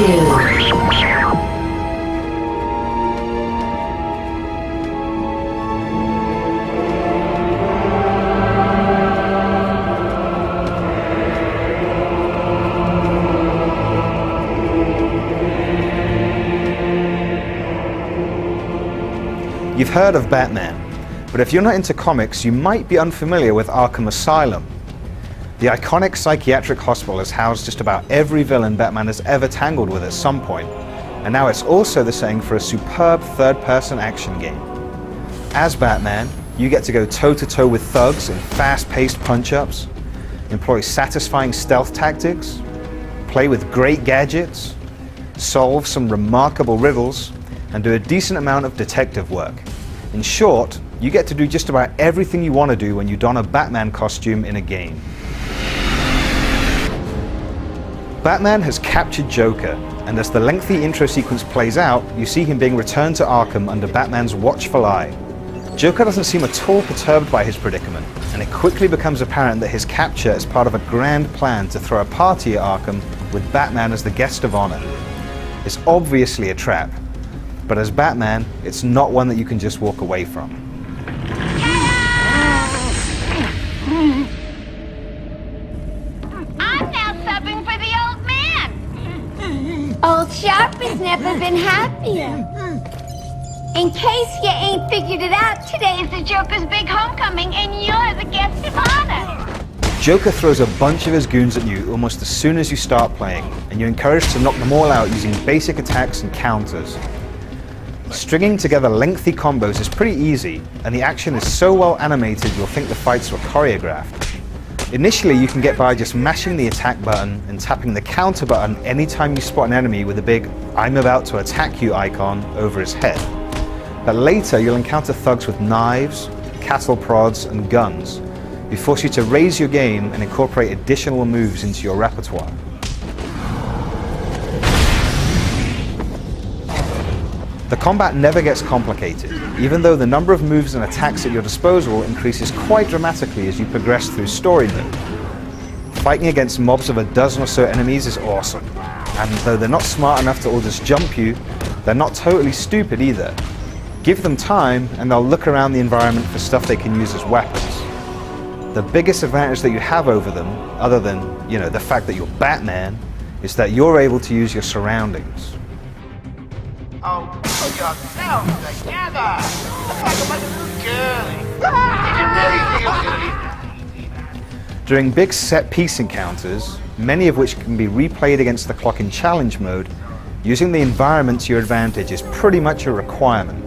You've heard of Batman, but if you're not into comics, you might be unfamiliar with Arkham Asylum. The iconic psychiatric hospital has housed just about every villain Batman has ever tangled with at some point, and now it's also the setting for a superb third-person action game. As Batman, you get to go toe-to-toe with thugs in fast-paced punch-ups, employ satisfying stealth tactics, play with great gadgets, solve some remarkable riddles, and do a decent amount of detective work. In short, you get to do just about everything you want to do when you don a Batman costume in a game. Batman has captured Joker, and as the lengthy intro sequence plays out, you see him being returned to Arkham under Batman's watchful eye. Joker doesn't seem at all perturbed by his predicament, and it quickly becomes apparent that his capture is part of a grand plan to throw a party at Arkham with Batman as the guest of honor. It's obviously a trap, but as Batman, it's not one that you can just walk away from. I'm now subbing for the old man. Old Sharp has never been happier. In case you ain't figured it out, today is the Joker's big homecoming and you're the guest of honor. Joker throws a bunch of his goons at you almost as soon as you start playing, and you're encouraged to knock them all out using basic attacks and counters. Stringing together lengthy combos is pretty easy, and the action is so well animated you'll think the fights were choreographed. Initially, you can get by just mashing the attack button and tapping the counter button anytime you spot an enemy with a big "I'm about to attack you" icon over his head. But later, you'll encounter thugs with knives, cattle prods, and guns, who force you to raise your game and incorporate additional moves into your repertoire. The combat never gets complicated, even though the number of moves and attacks at your disposal increases quite dramatically as you progress through story mode. Fighting against mobs of a dozen or so enemies is awesome, and though they're not smart enough to all just jump you, they're not totally stupid either. Give them time and they'll look around the environment for stuff they can use as weapons. The biggest advantage that you have over them, other than, the fact that you're Batman, is that you're able to use your surroundings. Oh, pull yourselves together! Looks like a bunch of little girlies. During big set-piece encounters, many of which can be replayed against the clock in challenge mode, using the environment to your advantage is pretty much a requirement.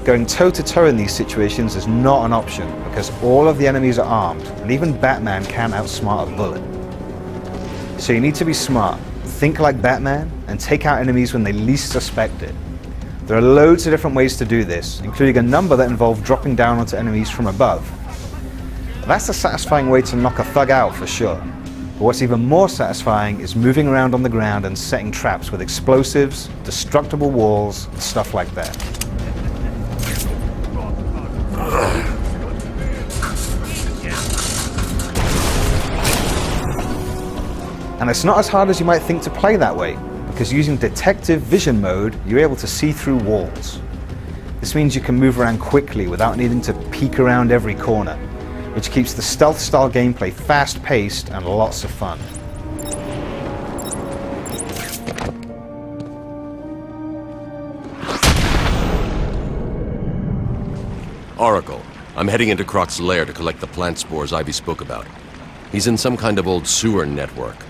Going toe-to-toe in these situations is not an option because all of the enemies are armed, and even Batman can't outsmart a bullet. So you need to be smart. Think like Batman, and take out enemies when they least suspect it. There are loads of different ways to do this, including a number that involve dropping down onto enemies from above. That's a satisfying way to knock a thug out for sure. But what's even more satisfying is moving around on the ground and setting traps with explosives, destructible walls, and stuff like that. And it's not as hard as you might think to play that way, because using detective vision mode, you're able to see through walls. This means you can move around quickly without needing to peek around every corner, which keeps the stealth-style gameplay fast-paced and lots of fun. Oracle, I'm heading into Croc's lair to collect the plant spores Ivy spoke about. He's in some kind of old sewer network.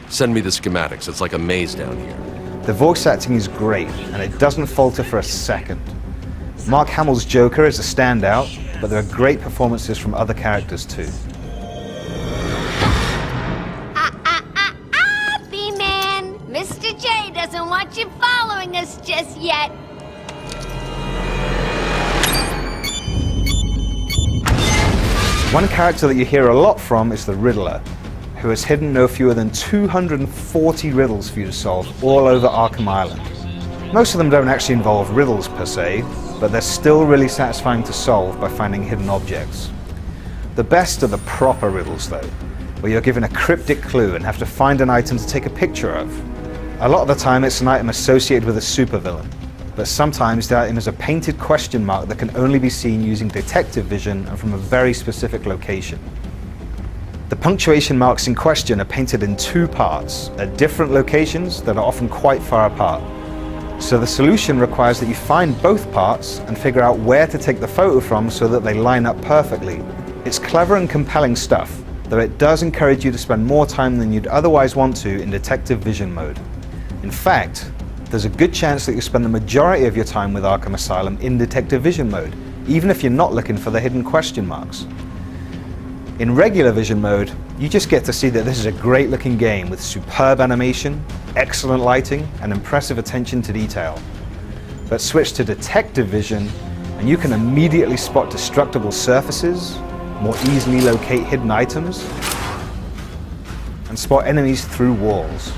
Send me the schematics, it's like a maze down here. The voice acting is great, and it doesn't falter for a second. Mark Hamill's Joker is a standout, but there are great performances from other characters too. B-Man! Mr. J doesn't want you following us just yet. One character that you hear a lot from is the Riddler, who has hidden no fewer than 240 riddles for you to solve all over Arkham Island. Most of them don't actually involve riddles per se, but they're still really satisfying to solve by finding hidden objects. The best are the proper riddles though, where you're given a cryptic clue and have to find an item to take a picture of. A lot of the time it's an item associated with a supervillain, but sometimes the item is a painted question mark that can only be seen using detective vision and from a very specific location. The punctuation marks in question are painted in two parts, at different locations that are often quite far apart. So the solution requires that you find both parts and figure out where to take the photo from so that they line up perfectly. It's clever and compelling stuff, though it does encourage you to spend more time than you'd otherwise want to in detective vision mode. In fact, there's a good chance that you'll spend the majority of your time with Arkham Asylum in detective vision mode, even if you're not looking for the hidden question marks. In regular vision mode, you just get to see that this is a great looking game with superb animation, excellent lighting, and impressive attention to detail. But switch to detective vision, and you can immediately spot destructible surfaces, more easily locate hidden items, and spot enemies through walls.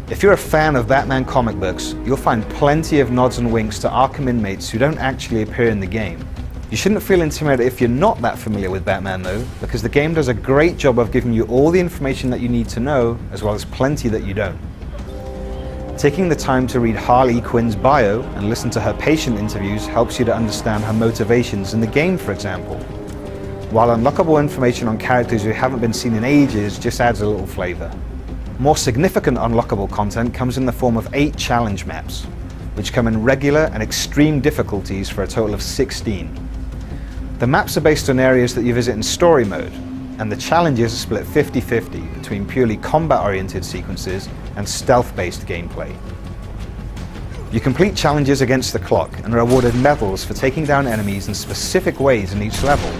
If you're a fan of Batman comic books, you'll find plenty of nods and winks to Arkham inmates who don't actually appear in the game. You shouldn't feel intimidated if you're not that familiar with Batman though, because the game does a great job of giving you all the information that you need to know, as well as plenty that you don't. Taking the time to read Harley Quinn's bio and listen to her patient interviews helps you to understand her motivations in the game, for example. While unlockable information on characters who haven't been seen in ages just adds a little flavor. More significant unlockable content comes in the form of 8 challenge maps, which come in regular and extreme difficulties for a total of 16. The maps are based on areas that you visit in story mode, and the challenges are split 50-50 between purely combat-oriented sequences and stealth-based gameplay. You complete challenges against the clock and are awarded medals for taking down enemies in specific ways in each level.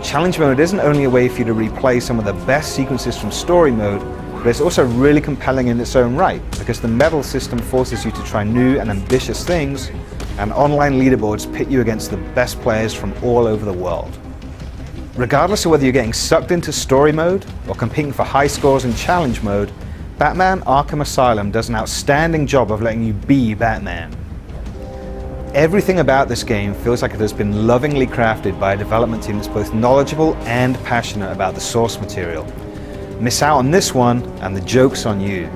Challenge mode isn't only a way for you to replay some of the best sequences from story mode, but it's also really compelling in its own right, because the medal system forces you to try new and ambitious things, and online leaderboards pit you against the best players from all over the world. Regardless of whether you're getting sucked into story mode or competing for high scores in challenge mode, Batman Arkham Asylum does an outstanding job of letting you be Batman. Everything about this game feels like it has been lovingly crafted by a development team that's both knowledgeable and passionate about the source material. Miss out on this one, and the joke's on you.